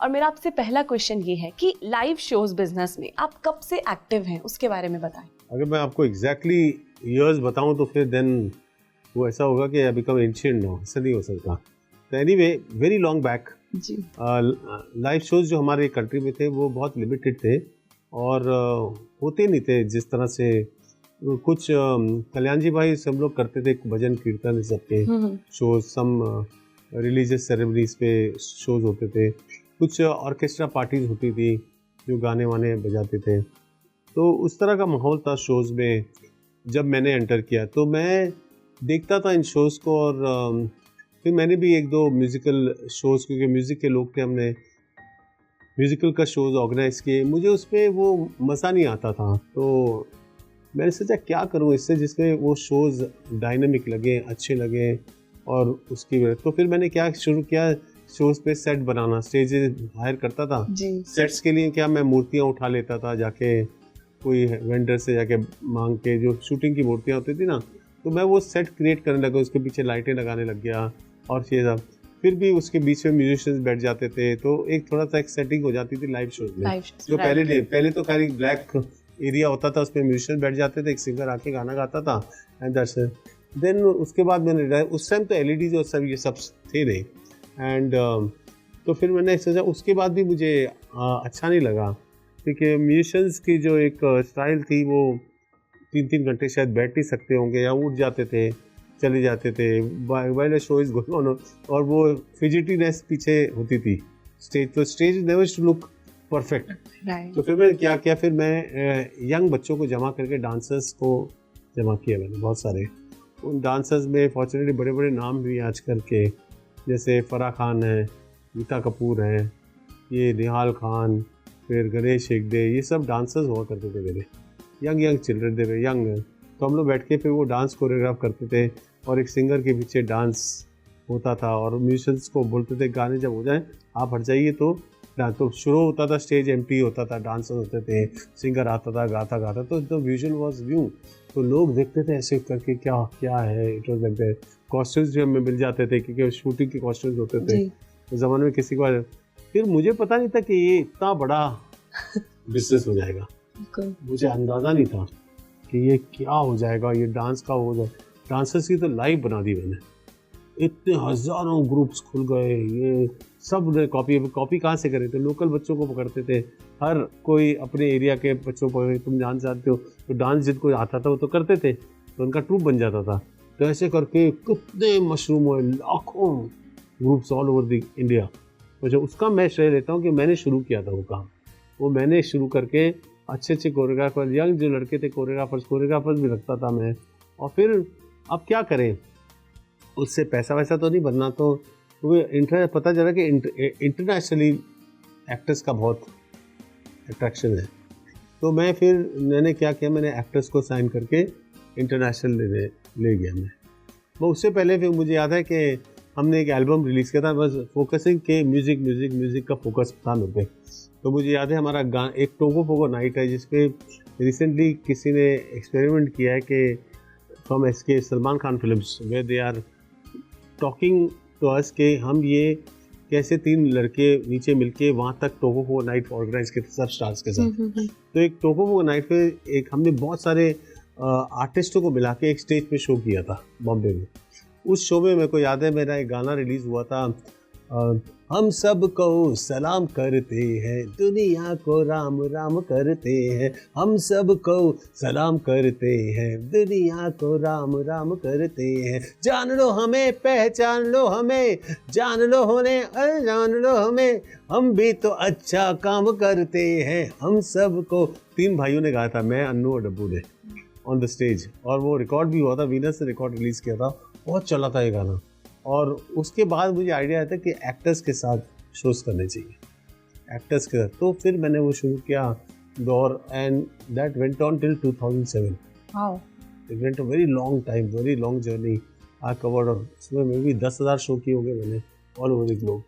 और मेरा आपसे पहला क्वेश्चन ये है कि लाइव शोज बिजनेस में आप कब से एक्टिव हैं, उसके बारे में बताएं। अगर मैं आपको एग्जैक्टली ईयर्स बताऊं तो फिर देन वो ऐसा होगा कि आई बिकम एंशिएंट नाउ, ऐसा नहीं हो सकता। तो एनीवे, वेरी लॉन्ग बैक जी। लाइव शोज जो हमारे कंट्री में थे वो बहुत लिमिटेड थे और होते नहीं थे जिस तरह से कुछ कल्याण जी भाई सब लोग करते थे, भजन कीर्तन सबके शोज, सम रिलीजियस सेरेमनीज पे शोज होते थे, कुछ ऑर्केस्ट्रा पार्टीज होती थी जो गाने वाने बजाते थे। तो उस तरह का माहौल था शोज़ में। जब मैंने एंटर किया तो मैं देखता था इन शोज़ को और फिर मैंने भी एक दो म्यूज़िकल शोज़, क्योंकि म्यूज़िक के लोग थे, हमने म्यूज़िकल का शोज़ ऑर्गेनाइज़ किए। मुझे उसमें वो मज़ा नहीं आता था, तो मैंने सोचा क्या करूँ इससे जिसमें वो शोज़ डायनामिक लगे, अच्छे लगे। और उसकी वजह तो फिर मैंने क्या शुरू किया, शोज़ पे सेट बनाना, स्टेजेस हायर करता था जी। सेट्स के लिए। क्या मैं मूर्तियाँ उठा लेता था जाके, कोई वेंडर से जाके मांग के, जो शूटिंग की मूर्तियाँ होती थी ना, तो मैं वो सेट क्रिएट करने लगा, उसके पीछे लाइटें लगाने लग गया और ये सब। फिर भी उसके बीच में म्यूजिशियंस बैठ जाते थे, तो एक थोड़ा सा एक सेटिंग हो जाती थी लाइव शोज में। जो पहले तो खाली ब्लैक एरिया होता था, उसमें म्यूजिशियन बैठ जाते थे, एक सिंगर आके गाना गाता था एंड दैट्स इट। देन उसके बाद मैंने, उस टाइम तो एलईडी और सब ये सब थे नहीं, एंड तो फिर मैंने सोचा, उसके बाद भी मुझे अच्छा नहीं लगा, क्योंकि म्यूजिशियंस की जो एक स्टाइल थी वो 3-3 घंटे शायद बैठ नहीं सकते होंगे, या उठ जाते थे, चले जाते थे while show is going on, और वो फिजिटीनेस पीछे होती थी स्टेज, तो stage never to look perfect. तो फिर मैंने क्या किया, फिर मैं यंग बच्चों को जमा करके डांसर्स को जमा किया मैंने, बहुत सारे। उन डांसर्स में फॉर्चुनेटली बड़े बड़े नाम भी आजकल के, जैसे फराह खान है, गीता कपूर है, ये निहाल खान, फिर गणेश हेगड़े, ये सब डांसर्स हुआ करते थे मेरे। यंग चिल्ड्रन थे, यंग। तो हम लोग बैठ के फिर वो डांस कोरियोग्राफ करते थे और एक सिंगर के पीछे डांस होता था, और म्यूजिशियंस को बोलते थे गाने जब हो जाए आप हट जाइए, तो डांस तो शुरू होता था, स्टेज एम्प्टी होता था, डांसर होते थे, सिंगर आता था, गाता, तो द विजुअल वाज व्यू। तो लोग देखते थे ऐसे करके, क्या क्या है, it was like that. Costumes भी हमें मिल जाते थे, क्योंकि शूटिंग के कॉस्ट्यूम्स होते थे उस ज़माने में किसी को। फिर मुझे पता नहीं था कि ये इतना बड़ा बिजनेस हो जाएगा, मुझे अंदाज़ा नहीं था कि ये क्या हो जाएगा, ये डांस का हो जाए। डांसर्स की तो लाइव बना दी मैंने, इतने हज़ारों ग्रुप्स खुल गए, ये सब ने कॉपी कहाँ से करे थे, लोकल बच्चों को पकड़ते थे, हर कोई अपने एरिया के बच्चों को, तुम जान सकते हो, तो डांस जिनको आता था वो तो करते थे, तो उनका ट्रूप बन जाता था। तो ऐसे करके कितने मशरूम हुए, लाखों groups all over the India. तो उसका मैं श्रेय लेता हूँ कि मैंने शुरू किया था वो काम, वो मैंने शुरू करके अच्छे कोरियोग्राफर, यंग जो लड़के थे कोरियोग्राफर्स भी रखता था मैं। और फिर अब क्या करें, उससे पैसा वैसा तो नहीं बनना, तो पता चला कि इंटरनेशनली एक्टर्स का बहुत अट्रैक्शन है। तो मैंने क्या किया, मैंने एक्टर्स को साइन करके इंटरनेशनल ले गया मैं। वो उससे पहले फिर मुझे याद है कि हमने एक एल्बम रिलीज़ किया था, बस फोकसिंग के म्यूज़िक का फोकस था मेरे पे। तो मुझे याद है हमारा एक टोगो फोगो नाइट है, जिसपे रिसेंटली किसी ने एक्सपेरिमेंट किया है कि from SK Salman Khan films, where they are talking to us कि हम ये कैसे 3 लड़के नीचे मिलके वहाँ तक टोगो फोगो नाइट ऑर्गेनाइज किए थे सब स्टार्स के साथ। तो एक टोगो फोगो नाइट पे एक हमने बहुत सारे आर्टिस्टों को मिला के एक स्टेज पे शो किया था बॉम्बे में। उस शो में मेरे को याद है मेरा एक गाना रिलीज़ हुआ था, हम सब को सलाम करते हैं, दुनिया को राम राम करते हैं, हम सब को सलाम करते हैं, दुनिया को राम राम करते हैं, जान लो हमें पहचान लो हमें, जान लो होने जान लो हमें, हम भी तो अच्छा काम करते हैं, हम सब को। 3 भाइयों ने गाया था, मैं, अन्नू और डब्बू ने, ऑन द स्टेज। और वो रिकॉर्ड भी हुआ था, वीनस ने रिकॉर्ड रिलीज़ किया था, बहुत चला था ये गाना। और उसके बाद मुझे आइडिया आया था कि एक्टर्स के साथ शोज़ करने चाहिए, एक्टर्स के साथ। तो फिर मैंने वो शुरू किया दौर, and that went on till 2007। Wow, it went a very long time, very long journey. I covered, उसमें मे बी 10,000 शो किए होंगे मैंने ऑल ओवर द ग्लोब।